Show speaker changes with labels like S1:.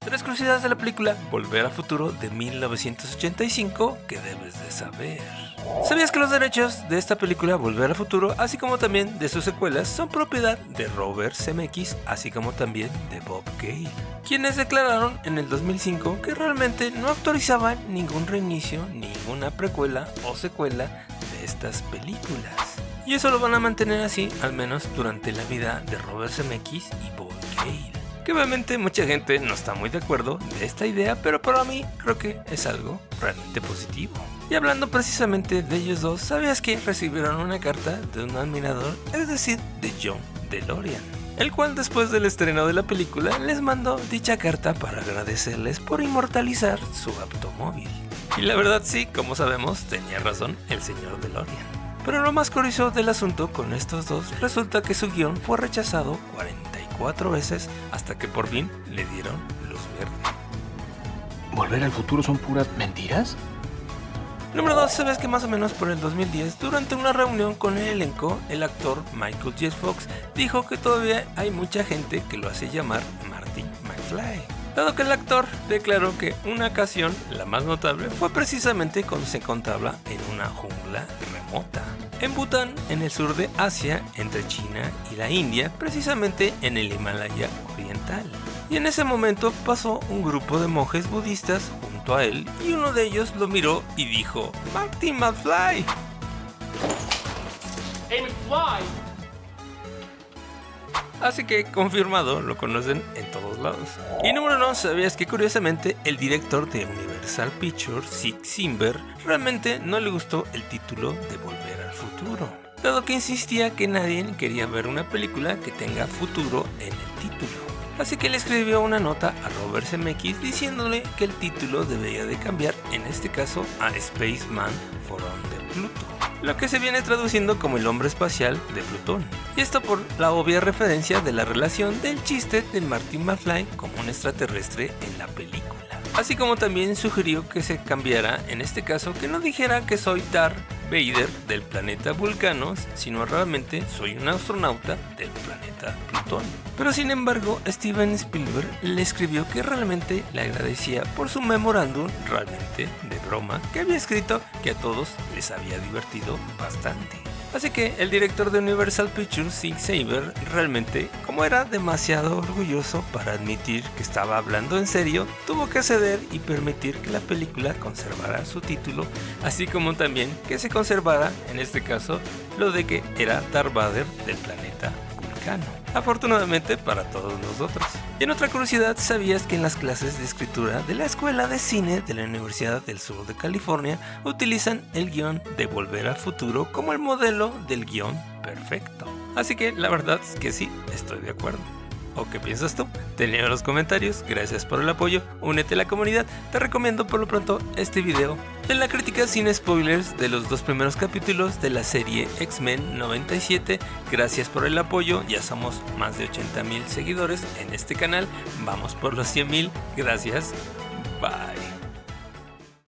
S1: Tres curiosidades de la película Volver al Futuro de 1985 que debes de saber. ¿Sabías que los derechos de esta película Volver al Futuro, así como también de sus secuelas, son propiedad de Robert Zemeckis, así como también de Bob Gale, quienes declararon en el 2005 que realmente no autorizaban ningún reinicio, ninguna precuela o secuela de estas películas? Y eso lo van a mantener así, al menos durante la vida de Robert Zemeckis y Bob Gale. Que obviamente mucha gente no está muy de acuerdo de esta idea, pero para mí creo que es algo realmente positivo. Y hablando precisamente de ellos dos, ¿sabías que recibieron una carta de un admirador, es decir, de John DeLorean? El cual después del estreno de la película les mandó dicha carta para agradecerles por inmortalizar su automóvil. Y la verdad sí, como sabemos, tenía razón el señor DeLorean. Pero lo más curioso del asunto con estos dos, resulta que su guión fue rechazado 44 veces hasta que por fin le dieron luz verde.
S2: ¿Volver al futuro son puras mentiras?
S1: Número 2. ¿Sabes que más o menos por el 2010, durante una reunión con el elenco, el actor Michael J. Fox dijo que todavía hay mucha gente que lo hace llamar Marty McFly? Dado que el actor declaró que una ocasión, la más notable, fue precisamente cuando se encontraba en una jungla remota, en Bután, en el sur de Asia, entre China y la India, precisamente en el Himalaya oriental. Y en ese momento pasó un grupo de monjes budistas junto a él y uno de ellos lo miró y dijo: "Marty McFly".
S3: Hey, McFly.
S1: Así que confirmado, lo conocen en todos lados. Y número 1, ¿sabías que curiosamente el director de Universal Pictures, Zig Zimmer, realmente no le gustó el título de Volver al Futuro? Dado que insistía que nadie quería ver una película que tenga futuro en el título. Así que le escribió una nota a Robert Zemeckis diciéndole que el título debería de cambiar, en este caso a Spaceman from the Pluto, lo que se viene traduciendo como el hombre espacial de Plutón. Y esto por la obvia referencia de la relación del chiste de Marty McFly como un extraterrestre en la película. Así como también sugirió que se cambiara, en este caso, que no dijera que soy Darth Vader del planeta Vulcanos, sino realmente soy un astronauta del planeta Plutón. Pero sin embargo, Steven Spielberg le escribió que realmente le agradecía por su memorándum, realmente de broma, que había escrito, que a todos les había divertido bastante. Así que el director de Universal Pictures, Zig Zimmer, realmente, como era demasiado orgulloso para admitir que estaba hablando en serio, tuvo que ceder y permitir que la película conservara su título, así como también que se conservara, en este caso, lo de que era Darth Vader del planeta Vulcano. Afortunadamente para todos nosotros. Y en otra curiosidad, ¿sabías que en las clases de escritura de la Escuela de Cine de la Universidad del Sur de California utilizan el guión de Volver al Futuro como el modelo del guión perfecto? Así que la verdad es que sí, estoy de acuerdo. ¿O qué piensas tú? Tenía en los comentarios. Gracias por el apoyo, únete a la comunidad. Te recomiendo por lo pronto este video de la crítica sin spoilers de los 2 primeros capítulos de la serie X-Men 97. Gracias por el apoyo, ya somos más de 80,000 seguidores en este canal. Vamos por los 100,000. Gracias, bye.